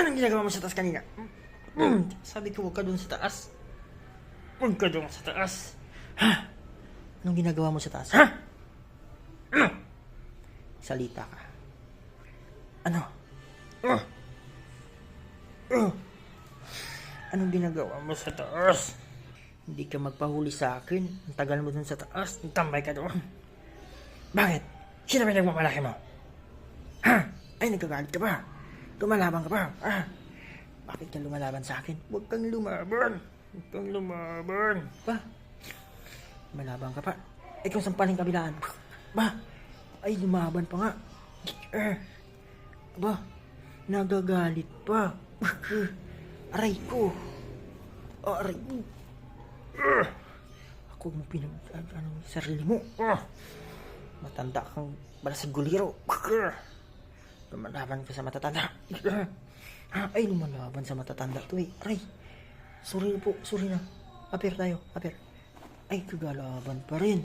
Anong ginagawa mo sa taas kanina? Sabi ko, huwag ka doon sa taas. Huwag ka doon sa taas. Ha? Anong ginagawa mo sa taas? Ha? Ano? Salita ka. Ano? Anong ginagawa mo sa taas? Hindi ka magpahuli sa akin. Ang tagal mo dun sa taas. Tambay ka doon. Bakit? Sino ba nagmamalaki mo? Ha? Ay, nagkagalit ka ba? Lumalaban ka ba? Ah? Bakit ka lumalaban sa akin? Huwag kang lumaban. Huwag kang lumaban. Ba? Lumalaban ka pa. Ikaw sampaling kabilaan. Ba? Ay, lumaban pa nga. Ba? Nagagalit pa. Aray ko. Aray ko. Ako mo sarili mo. Matanda kang balasag guliro. Lumalaban ka sa matatanda. Ay, lumalaban sa matatanda to eh. Aray. Sorry na po. Sorry na. Apir tayo. Apir. Ay, kagalaban pa rin.